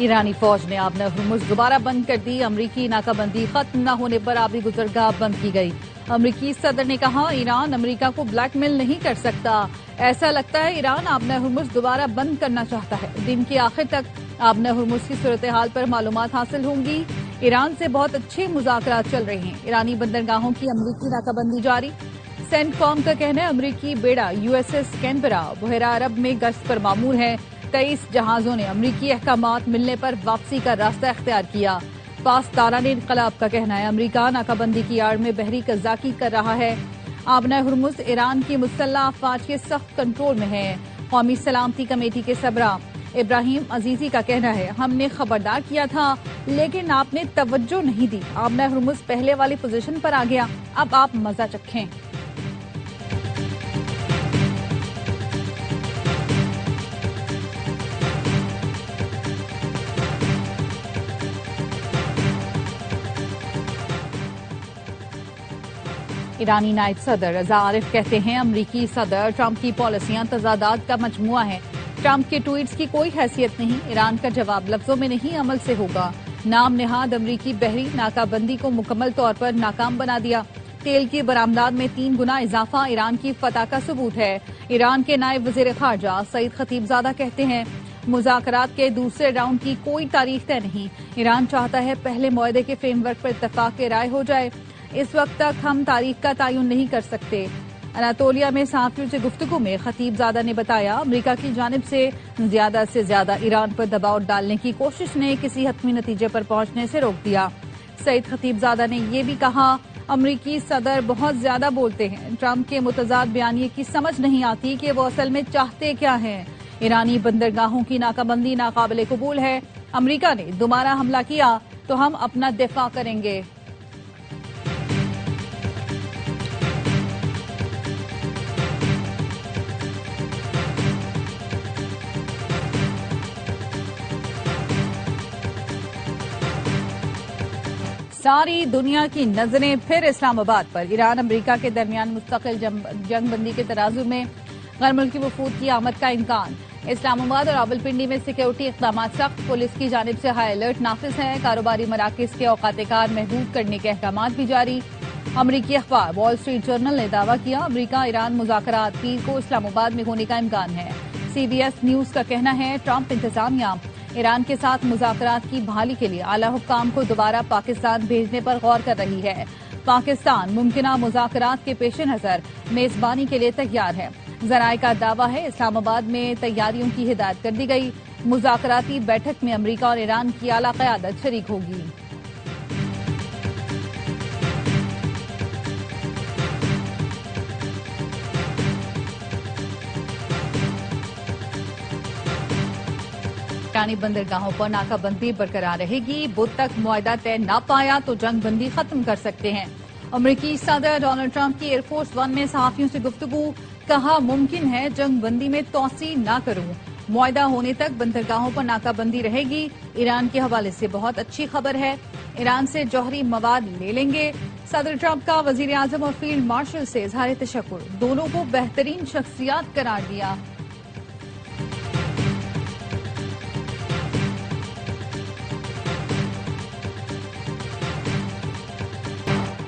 ایرانی فوج نے آبنہ ہرمز دوبارہ بند کر دی۔ امریکی ناکہ ختم نہ ہونے پر آبی گزرگاہ بند کی گئی۔ امریکی صدر نے کہا ایران امریکہ کو بلیک میل نہیں کر سکتا۔ ایسا لگتا ہے ایران آبنہ ہرمز دوبارہ بند کرنا چاہتا ہے۔ دن کے آخر تک آبنہ ہرمز کی صورتحال پر معلومات حاصل ہوں گی۔ ایران سے بہت اچھے مذاکرات چل رہے ہیں۔ ایرانی بندرگاہوں کی امریکی ناکہ بندی جاری۔ سینٹ کام کا کہنا ہے امریکی بیڑا USS کینبرا بحیرہ عرب میں گشت پر مامور ہے۔ 23 جہازوں نے امریکی احکامات ملنے پر واپسی کا راستہ اختیار کیا۔ پاسداران انقلاب کا کہنا ہے امریکہ ناکہ بندی کی آڑ میں بحری قزاقی کر رہا ہے۔ آبنہ ہرمز ایران کی مسلح افواج کے سخت کنٹرول میں ہے۔ قومی سلامتی کمیٹی کے سربراہ ابراہیم عزیزی کا کہنا ہے ہم نے خبردار کیا تھا لیکن آپ نے توجہ نہیں دی۔ آبنہ ہرمز پہلے والی پوزیشن پر آ گیا، اب آپ مزہ چکھیں۔ ایرانی نائب صدر رضا عارف کہتے ہیں امریکی صدر ٹرمپ کی پالیسیاں تضادات کا مجموعہ ہیں۔ ٹرمپ کے ٹویٹس کی کوئی حیثیت نہیں۔ ایران کا جواب لفظوں میں نہیں عمل سے ہوگا۔ نام نہاد امریکی بحری ناکہ بندی کو مکمل طور پر ناکام بنا دیا۔ تیل کی برآمدات میں 3 گنا اضافہ ایران کی فتح کا ثبوت ہے۔ ایران کے نائب وزیر خارجہ سعید خطیب زادہ کہتے ہیں مذاکرات کے دوسرے راؤنڈ کی کوئی تاریخ طے نہیں۔ ایران چاہتا ہے پہلے معاہدے کے فریم ورک پر اتفاق رائے ہو جائے۔ اس وقت تک ہم تاریخ کا تعین نہیں کر سکتے۔ اناطولیہ میں صحافیوں سے گفتگو میں خطیب زادہ نے بتایا امریکہ کی جانب سے زیادہ ایران پر دباؤ ڈالنے کی کوشش نے کسی حتمی نتیجے پر پہنچنے سے روک دیا۔ سعید خطیب زادہ نے یہ بھی کہا امریکی صدر بہت زیادہ بولتے ہیں۔ ٹرمپ کے متضاد بیانیے کی سمجھ نہیں آتی کہ وہ اصل میں چاہتے کیا ہیں۔ ایرانی بندرگاہوں کی ناکہ بندی ناقابل قبول ہے۔ امریکہ نے دوبارہ حملہ کیا تو ہم اپنا دفاع کریں گے۔ ساری دنیا کی نظریں پھر اسلام آباد پر۔ ایران امریکہ کے درمیان مستقل جنگ بندی کے ترازو میں غیر ملکی وفود کی آمد کا امکان۔ اسلام آباد اور راولپنڈی میں سیکیورٹی اقدامات سخت، پولیس کی جانب سے ہائی الرٹ نافذ ہے۔ کاروباری مراکز کے اوقات کار محدود کرنے کے احکامات بھی جاری۔ امریکی اخبار وال اسٹریٹ جرنل نے دعویٰ کیا امریکہ ایران مذاکرات پیر کو اسلام آباد میں ہونے کا امکان ہے۔ CBS نیوز کا کہنا ہے ٹرمپ انتظامیہ ایران کے ساتھ مذاکرات کی بحالی کے لیے اعلیٰ حکام کو دوبارہ پاکستان بھیجنے پر غور کر رہی ہے۔ پاکستان ممکنہ مذاکرات کے پیش نظر میزبانی کے لیے تیار ہے۔ ذرائع کا دعویٰ ہے اسلام آباد میں تیاریوں کی ہدایت کر دی گئی۔ مذاکراتی بیٹھک میں امریکہ اور ایران کی اعلیٰ قیادت شریک ہوگی۔ ایرانی بندرگاہوں پر ناکہ بندی برقرار رہے گی۔ بدھ تک معاہدہ طے نہ پایا تو جنگ بندی ختم کر سکتے ہیں۔ امریکی صدر ڈونلڈ ٹرمپ کی ایئر فورس 1 میں صحافیوں سے گفتگو، کہا ممکن ہے جنگ بندی میں توسیع نہ کروں۔ معاہدہ ہونے تک بندرگاہوں پر ناکہ بندی رہے گی۔ ایران کے حوالے سے بہت اچھی خبر ہے، ایران سے جوہری مواد لے لیں گے۔ صدر ٹرمپ کا وزیر اعظم اور فیلڈ مارشل سے اظہار تشکر، دونوں کو بہترین شخصیات قرار دیا۔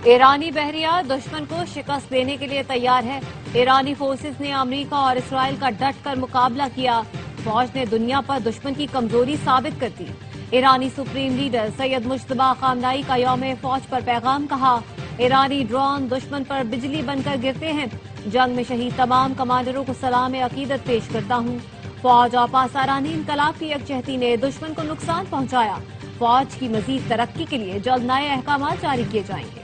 ایرانی بحریہ دشمن کو شکست دینے کے لیے تیار ہے۔ ایرانی فورسز نے امریکہ اور اسرائیل کا ڈٹ کر مقابلہ کیا۔ فوج نے دنیا پر دشمن کی کمزوری ثابت کر دی۔ ایرانی سپریم لیڈر سید مجتبیٰ خامنائی کا یوم فوج پر پیغام، کہا ایرانی ڈرون دشمن پر بجلی بن کر گرتے ہیں۔ جنگ میں شہید تمام کمانڈروں کو سلام عقیدت پیش کرتا ہوں۔ فوج اور پاسداران انقلاب کی یکجہتی نے دشمن کو نقصان پہنچایا۔ فوج کی مزید ترقی کے لیے جلد نئے احکامات جاری کیے جائیں گے۔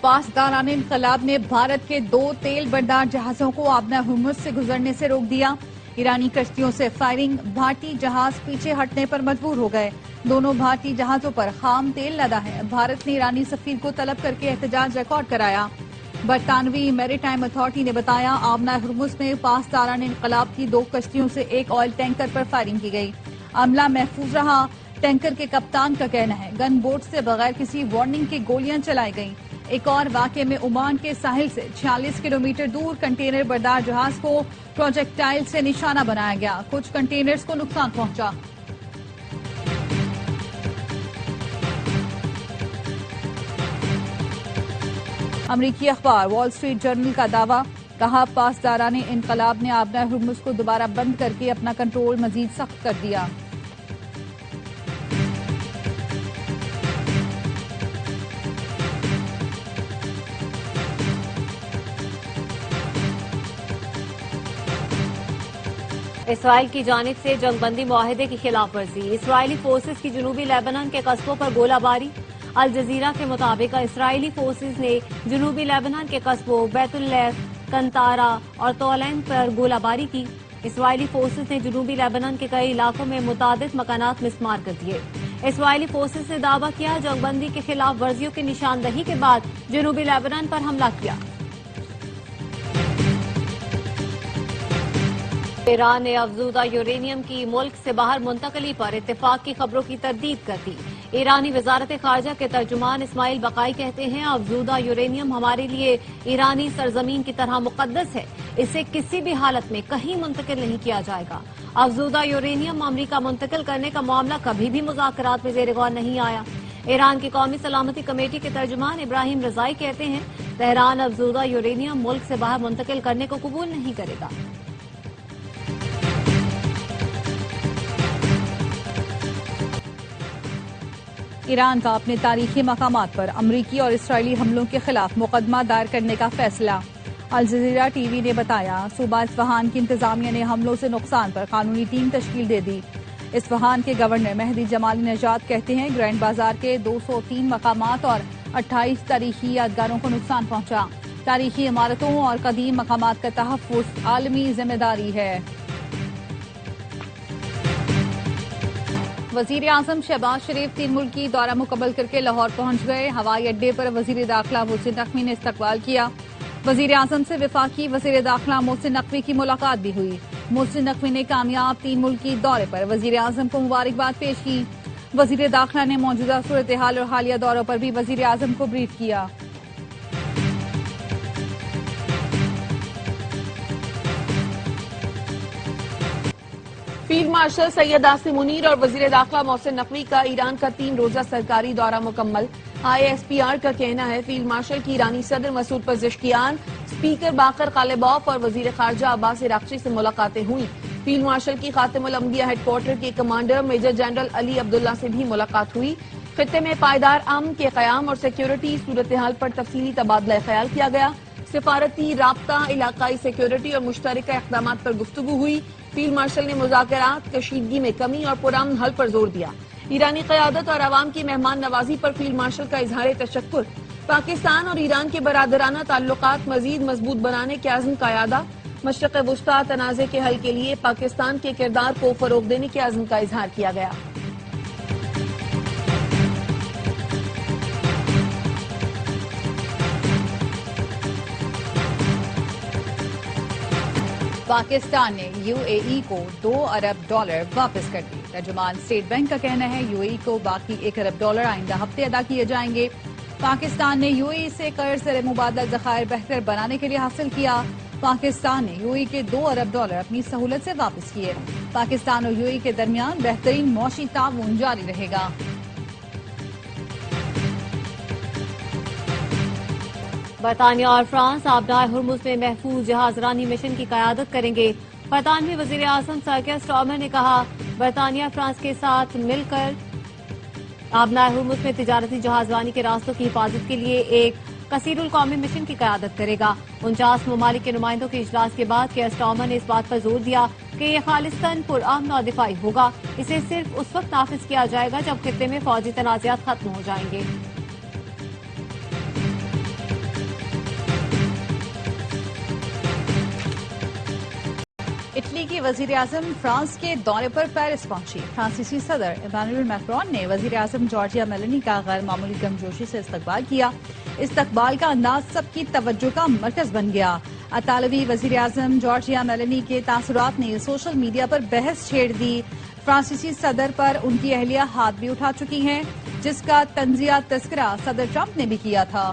پاسداران انقلاب نے بھارت کے 2 تیل بردار جہازوں کو آبنہ ہرمز سے گزرنے سے روک دیا۔ ایرانی کشتیوں سے فائرنگ، بھارتی جہاز پیچھے ہٹنے پر مجبور ہو گئے۔ دونوں بھارتی جہازوں پر خام تیل لدا ہے۔ بھارت نے ایرانی سفیر کو طلب کر کے احتجاج ریکارڈ کرایا۔ برطانوی میری ٹائم اتھارٹی نے بتایا آبنہ ہرمز میں پاسداران انقلاب کی 2 کشتیوں سے ایک آئل ٹینکر پر فائرنگ کی گئی۔ عملہ محفوظ رہا۔ ٹینکر کے کپتان کا کہنا ہے گن بوٹ سے بغیر کسی وارننگ کے گولیاں چلائی گئیں۔ ایک اور واقعے میں عمان کے ساحل سے 46 کلومیٹر دور کنٹینر بردار جہاز کو پروجیکٹائل سے نشانہ بنایا گیا، کچھ کنٹینرز کو نقصان پہنچا۔ امریکی اخبار وال اسٹریٹ جرنل کا دعویٰ، کہا پاسداران انقلاب نے آبنۂ ہرمز کو دوبارہ بند کر کے اپنا کنٹرول مزید سخت کر دیا۔ اسرائیل کی جانب سے جنگ بندی معاہدے کی خلاف ورزی، اسرائیلی فورسز کی جنوبی لیبنان کے قصبوں پر گولہ باری۔ الجزیرہ کے مطابق اسرائیلی فورسز نے جنوبی لیبنان کے قصبوں بیت اللہ، کنتارا اور تولین پر گولہ باری کی۔ اسرائیلی فورسز نے جنوبی لیبنان کے کئی علاقوں میں متعدد مکانات مسمار کر دیے۔ اسرائیلی فورسز نے دعویٰ کیا جنگ بندی کی خلاف ورزیوں کی نشاندہی کے بعد جنوبی لیبنان پر حملہ کیا۔ ایران نے افزودہ یورینیم کی ملک سے باہر منتقلی پر اتفاق کی خبروں کی تردید کر دی۔ ایرانی وزارت خارجہ کے ترجمان اسماعیل بقائی کہتے ہیں افزودہ یورینیم ہمارے لیے ایرانی سرزمین کی طرح مقدس ہے، اسے کسی بھی حالت میں کہیں منتقل نہیں کیا جائے گا۔ افزودہ یورینیم امریکہ منتقل کرنے کا معاملہ کبھی بھی مذاکرات میں زیر غور نہیں آیا۔ ایران کی قومی سلامتی کمیٹی کے ترجمان ابراہیم رضائی کہتے ہیں تہران افزودہ یورینیم ملک سے باہر منتقل کرنے کو قبول نہیں کرے گا۔ ایران کا اپنے تاریخی مقامات پر امریکی اور اسرائیلی حملوں کے خلاف مقدمہ دائر کرنے کا فیصلہ۔ الجزیرہ ٹی وی نے بتایا صوبہ اصفہان کی انتظامیہ نے حملوں سے نقصان پر قانونی ٹیم تشکیل دے دی۔ اصفہان کے گورنر مہدی جمالی نژاد کہتے ہیں گرینڈ بازار کے 203 مقامات اور 28 تاریخی یادگاروں کو نقصان پہنچا۔ تاریخی عمارتوں اور قدیم مقامات کا تحفظ عالمی ذمہ داری ہے۔ وزیر اعظم شہباز شریف 3 ملکی دورہ مکمل کر کے لاہور پہنچ گئے۔ ہوائی اڈے پر وزیر داخلہ محسن نقوی نے استقبال کیا۔ وزیر اعظم سے وفاقی وزیر داخلہ محسن نقوی کی ملاقات بھی ہوئی۔ محسن نقوی نے کامیاب 3 ملکی دورے پر وزیر اعظم کو مبارکباد پیش کی۔ وزیر داخلہ نے موجودہ صورتحال اور حالیہ دوروں پر بھی وزیر اعظم کو بریف کیا۔ فیلڈ مارشل سید عاصم منیر اور وزیر داخلہ محسن نقوی کا ایران کا 3 روزہ سرکاری دورہ مکمل۔ ISPR کا کہنا ہے فیلڈ مارشل کی ایرانی صدر مسعود پزشکیان، اسپیکر باقر غالباف اور وزیر خارجہ عباس عراقچی سے ملاقاتیں ہوئیں۔ فیلڈ مارشل کی خاتم الانبیاء ہیڈ کوارٹر کے کمانڈر میجر جنرل علی عبداللہ سے بھی ملاقات ہوئی۔ خطے میں پائیدار امن کے قیام اور سیکیورٹی صورتحال پر تفصیلی تبادلہ خیال کیا گیا۔ سفارتی رابطہ، علاقائی سیکیورٹی اور مشترکہ اقدامات پر گفتگو ہوئی۔ فیلڈ مارشل نے مذاکرات، کشیدگی میں کمی اور پرامن حل پر زور دیا۔ ایرانی قیادت اور عوام کی مہمان نوازی پر فیلڈ مارشل کا اظہار تشکر۔ پاکستان اور ایران کے برادرانہ تعلقات مزید مضبوط بنانے کے عزم کا اعادہ۔ مشرق وسطیٰ تنازع کے حل کے لیے پاکستان کے کردار کو فروغ دینے کے عزم کا اظہار کیا گیا۔ پاکستان نے UAE کو $2 ارب واپس کر دی۔ ترجمان اسٹیٹ بینک کا کہنا ہے UAE کو باقی $1 ارب آئندہ ہفتے ادا کیے جائیں گے۔ پاکستان نے UAE سے قرض زر مبادلہ ذخائر بہتر بنانے کے لیے حاصل کیا۔ پاکستان نے UAE کے $2 ارب اپنی سہولت سے واپس کیے۔ پاکستان اور UAE کے درمیان بہترین معاشی تعاون جاری رہے گا۔ برطانیہ اور فرانس آبنائے ہرمز میں محفوظ جہاز رانی مشن کی قیادت کریں گے۔ برطانوی وزیر اعظم سر کیئر سٹارمر نے کہا برطانیہ فرانس کے ساتھ مل کر آبنائے ہرمز میں تجارتی جہاز رانی کے راستوں کی حفاظت کے لیے ایک کثیر القومی مشن کی قیادت کرے گا۔ 49 ممالک کے نمائندوں کے اجلاس کے بعد کیئر سٹارمر نے اس بات پر زور دیا کہ یہ خالصتاً پرامن اور دفاعی ہوگا۔ اسے صرف اس وقت نافذ کیا جائے گا جب خطے میں فوجی تنازعات ختم ہو جائیں گے۔ اٹلی کی وزیر اعظم فرانس کے دورے پر پیرس پہنچی۔ فرانسیسی صدر ایمانوئل میکرون نے وزیر اعظم جارجیا میلونی کا غیر معمولی گرمجوشی سے استقبال کیا۔ استقبال کا انداز سب کی توجہ کا مرکز بن گیا۔ اطالوی وزیر اعظم جارجیا میلونی کے تاثرات نے سوشل میڈیا پر بحث چھیڑ دی۔ فرانسیسی صدر پر ان کی اہلیہ ہاتھ بھی اٹھا چکی ہیں، جس کا تنزیہ تذکرہ صدر ٹرمپ نے بھی کیا تھا۔